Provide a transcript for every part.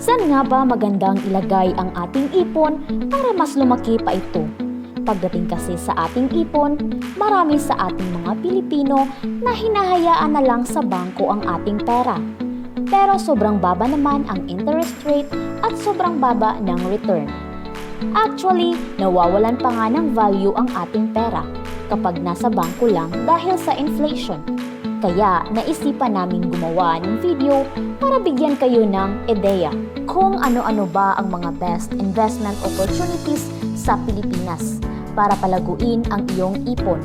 Saan nga ba magandang ilagay ang ating ipon para mas lumaki pa ito? Pagdating kasi sa ating ipon, marami sa ating mga Pilipino na hinahayaan na lang sa bangko ang ating pera. Pero sobrang baba naman ang interest rate at sobrang baba ng return. Actually, nawawalan pa nga ng value ang ating pera kapag nasa bangko lang dahil sa inflation. Kaya naisipan namin gumawa ng video para bigyan kayo ng ideya kung ano-ano ba ang mga best investment opportunities sa Pilipinas para palaguin ang iyong ipon.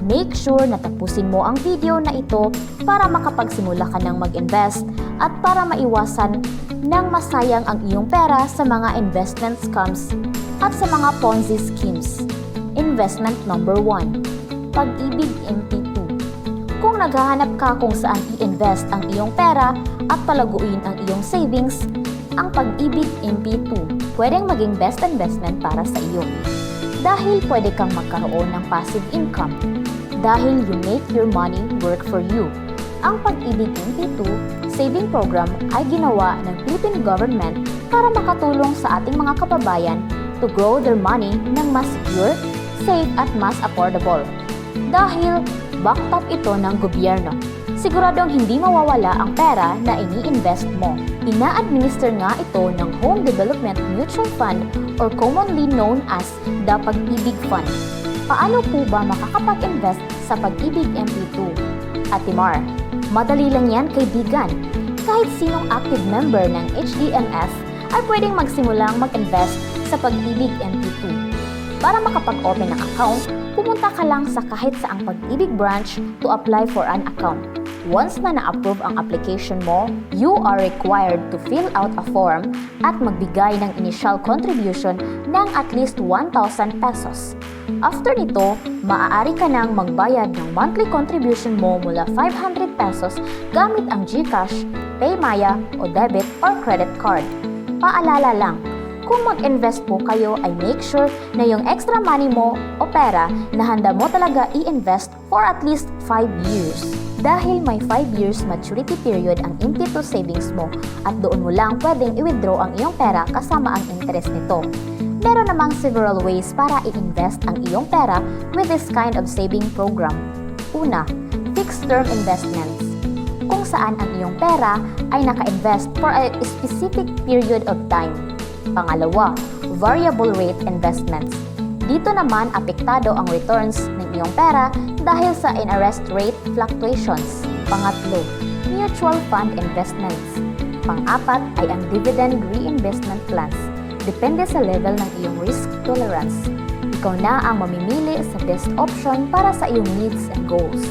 Make sure na tapusin mo ang video na ito para makapagsimula ka ng mag-invest at para maiwasan ng masayang ang iyong pera sa mga investment scams at sa mga Ponzi schemes. Investment number 1, Pag-ibig MP2. Kung naghahanap ka kung saan i-invest ang iyong pera at palaguin ang iyong savings, ang Pag-ibig MP2 pwedeng maging best investment para sa iyo. Dahil pwede kang magkaroon ng passive income. Dahil you make your money work for you. Ang Pag-ibig MP2 saving program ay ginawa ng Philippine government para makatulong sa ating mga kababayan to grow their money ng mas secure, safe at mas affordable. Dahil backed up ito ng gobyerno, siguradong hindi mawawala ang pera na ini-invest mo. Ina-administer nga ito ng Home Development Mutual Fund or commonly known as the Pag-ibig Fund. Paano po ba makakapag-invest sa Pag-ibig MP2? Ate Mar, madali lang yan kaibigan. Kahit sinong active member ng HDMF ay pwedeng magsimulang mag-invest sa Pag-ibig MP2. Para makapag-open ng account, pumunta ka lang sa kahit saang Pag-ibig branch to apply for an account. Once na na-approve ang application mo, you are required to fill out a form at magbigay ng initial contribution ng at least 1,000 pesos. After nito, maaari ka nang magbayad ng monthly contribution mo mula 500 pesos gamit ang GCash, PayMaya o debit or credit card. Paalala lang, kung mag-invest po kayo ay make sure na yung extra money mo o pera na handa mo talaga i-invest for at least 5 years. Dahil may 5 years maturity period ang MP2 savings mo at doon mo lang pwedeng i-withdraw ang iyong pera kasama ang interest nito. Meron namang several ways para i-invest ang iyong pera with this kind of saving program. Una, fixed term investments, kung saan ang iyong pera ay naka-invest for a specific period of time. Pangalawa, variable rate investments. Dito naman apektado ang returns ng iyong pera dahil sa interest rate fluctuations. Pangatlo, mutual fund investments. Pang-apat ay ang dividend reinvestment plans. Depende sa level ng iyong risk tolerance. Ikaw na ang mamimili sa best option para sa iyong needs and goals.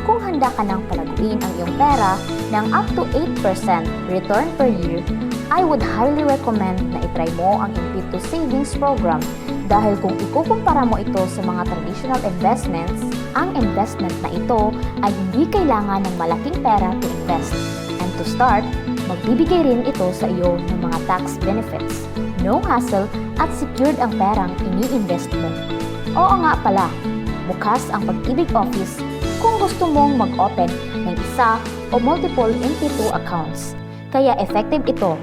Kung handa ka nang palaguin ang iyong pera ng up to 8% return per year, I would highly recommend na itry mo ang MP2 Savings Program dahil kung ikukumpara mo ito sa mga traditional investments, ang investment na ito ay hindi kailangan ng malaking pera to invest. And to start, magbibigay rin ito sa iyo ng mga tax benefits. No hassle at secured ang perang ini-invest mo. Oo nga pala, bukas ang Pag-ibig Office kung gusto mong mag-open ng isa o multiple MP2 accounts. Kaya effective ito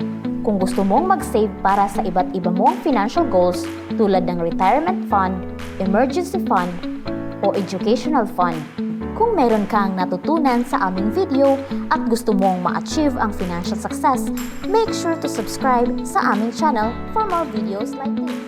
kung gusto mong mag-save para sa iba't iba mong financial goals tulad ng retirement fund, emergency fund, o educational fund. Kung meron kang natutunan sa aming video at gusto mong ma-achieve ang financial success, make sure to subscribe sa aming channel for more videos like this.